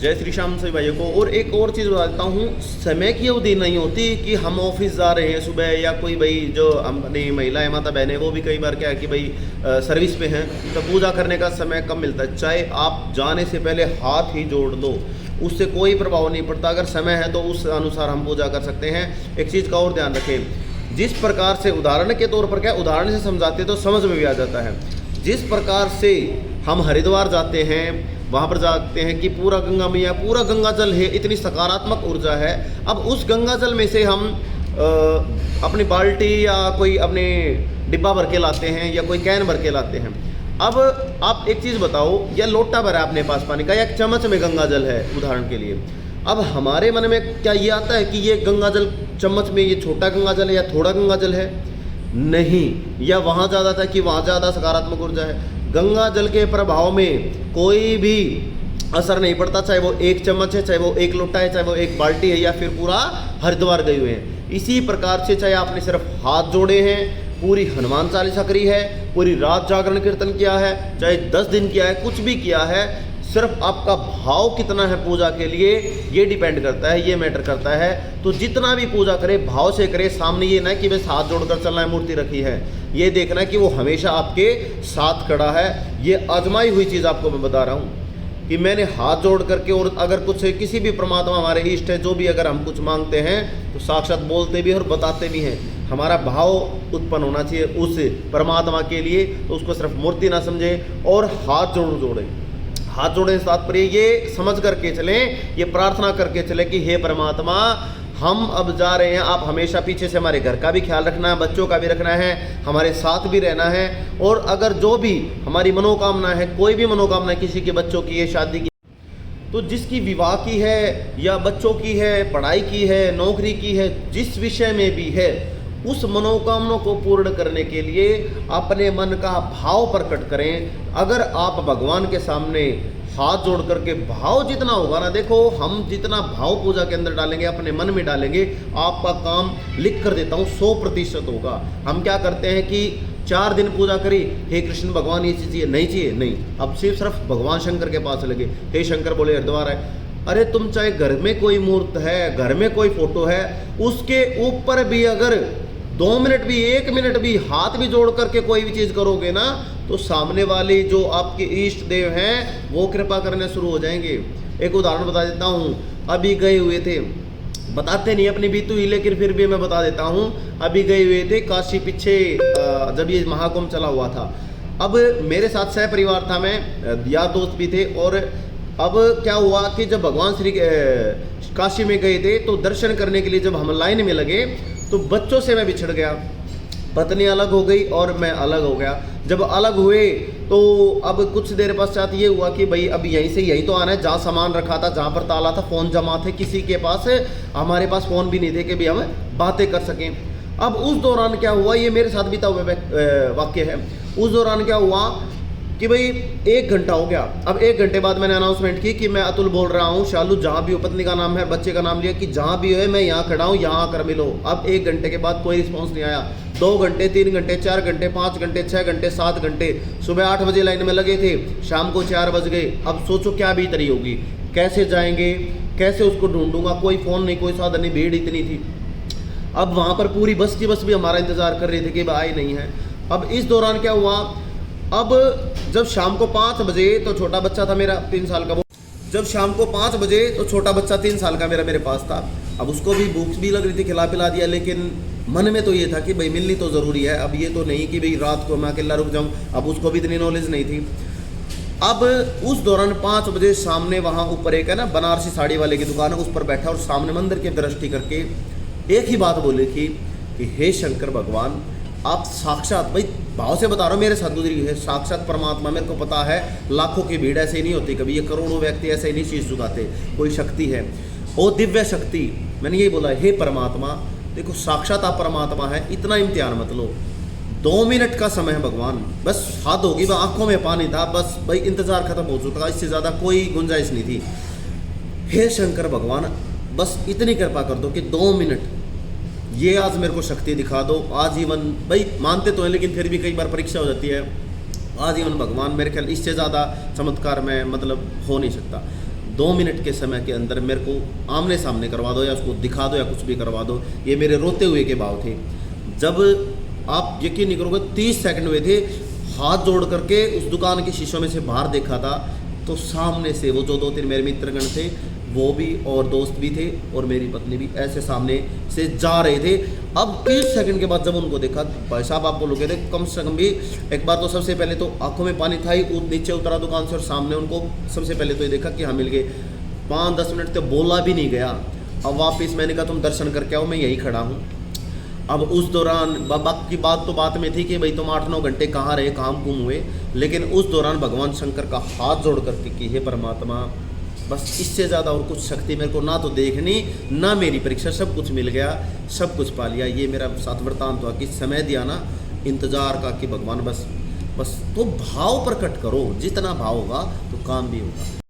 जय श्री श्याम सभी भाइयों को। और एक और चीज़ बता देता हूँ, समय की अवधि नहीं होती कि हम ऑफिस जा रहे हैं सुबह, या कोई भाई जो अपनी महिलाएं माता बहनें वो भी कई बार क्या है कि भाई सर्विस पे हैं, तो पूजा करने का समय कम मिलता है। चाहे आप जाने से पहले हाथ ही जोड़ दो, उससे कोई प्रभाव नहीं पड़ता। अगर समय है तो उस अनुसार हम पूजा कर सकते हैं। एक चीज़ का और ध्यान रखें, जिस प्रकार से उदाहरण के तौर पर क्या उदाहरण से समझाते तो समझ में भी आ जाता है। जिस प्रकार से हम हरिद्वार जाते हैं, वहाँ पर जाते हैं कि पूरा गंगा मैया, पूरा गंगा जल है, इतनी सकारात्मक ऊर्जा है। अब उस गंगा जल में से हम अपनी बाल्टी या कोई अपने डिब्बा भर के लाते हैं या कोई कैन भर के लाते हैं। अब आप एक चीज़ बताओ, या लोटा भरा है अपने पास पानी का, या एक चम्मच में गंगा जल है उदाहरण के लिए। अब हमारे मन में क्या ये आता है कि ये गंगा जल चम्मच में ये छोटा गंगा जल है या थोड़ा गंगा जल है? नहीं। या वहाँ ज़्यादा था कि वहाँ ज़्यादा सकारात्मक ऊर्जा है? गंगा जल के प्रभाव में कोई भी असर नहीं पड़ता, चाहे वो एक चम्मच है, चाहे वो एक लोटा है, चाहे वो एक बाल्टी है, या फिर पूरा हरिद्वार गए हुए हैं। इसी प्रकार से चाहे आपने सिर्फ हाथ जोड़े हैं, पूरी हनुमान चालीसा करी है, पूरी रात जागरण कीर्तन किया है, चाहे 10 दिन किया है, कुछ भी किया है, सिर्फ आपका भाव कितना है पूजा के लिए ये डिपेंड करता है, ये मैटर करता है। तो जितना भी पूजा करे भाव से करे। सामने ये ना कि बस हाथ जोड़कर चलना है, मूर्ति रखी है, ये देखना है कि वो हमेशा आपके साथ खड़ा है। ये आजमाई हुई चीज़ आपको मैं बता रहा हूँ कि मैंने हाथ जोड़ करके, और अगर कुछ किसी भी परमात्मा हमारे इष्ट है, जो भी अगर हम कुछ मांगते हैं तो साक्षात बोलते भी और बताते भी हैं। हमारा भाव उत्पन्न होना चाहिए उस परमात्मा के लिए, तो उसको सिर्फ मूर्ति ना समझे और हाथ जरूर जोड़ें। हाथ जोड़ने से तात्पर्य ये समझ करके चलें, ये प्रार्थना करके चलें कि हे परमात्मा, हम अब जा रहे हैं, आप हमेशा पीछे से हमारे घर का भी ख्याल रखना है, बच्चों का भी रखना है, हमारे साथ भी रहना है। और अगर जो भी हमारी मनोकामना है, कोई भी मनोकामना किसी के बच्चों की है, शादी की, तो जिसकी विवाह की है या बच्चों की है, पढ़ाई की है, नौकरी की है, जिस विषय में भी है, उस मनोकामना को पूर्ण करने के लिए अपने मन का भाव प्रकट करें। अगर आप भगवान के सामने हाथ जोड़ करके भाव जितना होगा ना, देखो हम जितना भाव पूजा के अंदर डालेंगे, अपने मन में डालेंगे, आपका काम लिख कर देता हूँ 100% होगा। हम क्या करते हैं कि 4 दिन पूजा करी, हे कृष्ण भगवान ये चीज़ चाहिए, नहीं चाहिए, नहीं, अब सिर्फ भगवान शंकर के पास लगे, हे शंकर बोले हरिद्वार है। अरे तुम चाहे घर में कोई मूर्त है, घर में कोई फोटो है, उसके ऊपर भी अगर 2 मिनट भी, 1 मिनट भी हाथ भी जोड़ करके कोई भी चीज़ करोगे ना, तो सामने वाले जो आपके इष्ट देव हैं वो कृपा करने शुरू हो जाएंगे। एक उदाहरण बता देता हूँ, अभी गए हुए थे, बताते नहीं अपनी बीती हुई, लेकिन फिर भी मैं बता देता हूँ। अभी गए हुए थे काशी, पीछे जब ये महाकुंभ चला हुआ था। अब मेरे साथ सह परिवार था, मैं यार दोस्त भी थे। और अब क्या हुआ कि जब भगवान श्री काशी में गए थे, तो दर्शन करने के लिए जब हम लाइन में लगे, तो बच्चों से मैं बिछड़ गया, पत्नी अलग हो गई और मैं अलग हो गया। जब अलग हुए तो अब कुछ देर पश्चात ये हुआ कि भाई अब यहीं से यहीं तो आना है, जहाँ सामान रखा था, जहाँ पर ताला था, फ़ोन जमा थे, किसी के पास, हमारे पास फ़ोन भी नहीं थे कि भाई हम बातें कर सकें। अब उस दौरान क्या हुआ, ये मेरे साथ बीता हुआ वाक्य है। उस दौरान क्या हुआ कि भाई 1 घंटा हो गया। अब 1 घंटे बाद मैंने अनाउंसमेंट की कि मैं अतुल बोल रहा हूँ, शालू जहाँ भी हो, पत्नी का नाम है, बच्चे का नाम लिया कि जहाँ भी है मैं यहाँ खड़ा हूँ, यहाँ आकर मिलो। अब 1 घंटे के बाद कोई रिस्पॉन्स नहीं आया। 2 घंटे, 3 घंटे, 4 घंटे, 5 घंटे, 6 घंटे, 7 घंटे, सुबह 8 बजे लाइन में लगे थे, शाम को 4 बज गए। अब सोचो क्या बीत रही होगी, कैसे जाएंगे, कैसे उसको ढूंढूंगा, कोई फ़ोन नहीं, कोई साधन नहीं, भीड़ इतनी थी। अब वहाँ पर पूरी बस की बस भी हमारा इंतज़ार कर रही थी कि आई नहीं है। अब इस दौरान क्या हुआ, अब जब शाम को 5 बजे, तो छोटा बच्चा था मेरा 3 साल का, वो जब शाम को 5 बजे तो छोटा बच्चा 3 साल का मेरा मेरे पास था। अब उसको भी भूख भी लग रही थी, खिला पिला दिया, लेकिन मन में तो ये था कि भाई मिलनी तो ज़रूरी है। अब ये तो नहीं कि भाई रात को मैं अकेला रुक जाऊँ, अब उसको भी इतनी नॉलेज नहीं थी। अब उस दौरान 5 बजे सामने वहाँ ऊपर एक है ना बनारसी साड़ी वाले की दुकान है, उस पर बैठा और सामने मंदिर की दृष्टि करके एक ही बात बोली थी कि हे शंकर भगवान, आप साक्षात, भाई भाव से बता रहा हूँ, मेरे साथ गुजरी है, साक्षात परमात्मा। मेरे को पता है लाखों की भीड़ ऐसे ही नहीं होती, कभी ये करोड़ों व्यक्ति ऐसे ही नहीं शीश झुकाते, कोई शक्ति है, वो दिव्य शक्ति। मैंने यही बोला, हे परमात्मा, देखो साक्षात आप परमात्मा है, इतना इम्तिहान मत लो। 2 मिनट का समय है भगवान, बस हाथ होगी, वह आंखों में पानी था, बस भाई इंतजार खत्म हो चुका, इससे ज़्यादा कोई गुंजाइश नहीं थी। हे शंकर भगवान, बस इतनी कृपा कर दो कि 2 मिनट ये आज मेरे को शक्ति दिखा दो। आजीवन, भाई मानते तो हैं लेकिन फिर भी कई बार परीक्षा हो जाती है, आजीवन भगवान, मेरे ख्याल इससे ज़्यादा चमत्कार में मतलब हो नहीं सकता। 2 मिनट के समय के अंदर मेरे को आमने सामने करवा दो या उसको दिखा दो या कुछ भी करवा दो। ये मेरे रोते हुए के भाव थे। जब आप यकीन नहीं करोगे 30 सेकंड हुए थे, हाथ जोड़ करके उस दुकान के शीशों में से बाहर देखा था तो सामने से वो जो 2-3 मेरे मित्रगण थे वो भी और दोस्त भी थे और मेरी पत्नी भी ऐसे सामने से जा रहे थे। अब 30 सेकंड के बाद जब उनको देखा, भाई साहब आप बोलोगे थे कम से कम भी एक बार तो सबसे पहले तो आंखों में पानी था ही, नीचे उतरा दुकान से और सामने उनको सबसे पहले तो ये देखा कि हाँ मिल गए। 5-10 मिनट तो बोला भी नहीं गया। अब वापस मैंने कहा तुम दर्शन करके आओ, मैं यहीं खड़ा हूँ। अब उस दौरान बाबा की बात तो बात में थी कि भाई तुम 8-9 घंटे कहाँ रहे, कहाँ गुम हुए, लेकिन उस दौरान भगवान शंकर का हाथ जोड़ करके कि हे परमात्मा, बस इससे ज़्यादा और कुछ शक्ति मेरे को ना तो देखनी ना मेरी परीक्षा, सब कुछ मिल गया, सब कुछ पा लिया। ये मेरा साथ वृतांत हुआ कि समय दिया ना इंतज़ार का कि भगवान बस तो भाव प्रकट करो, जितना भाव होगा तो काम भी होगा।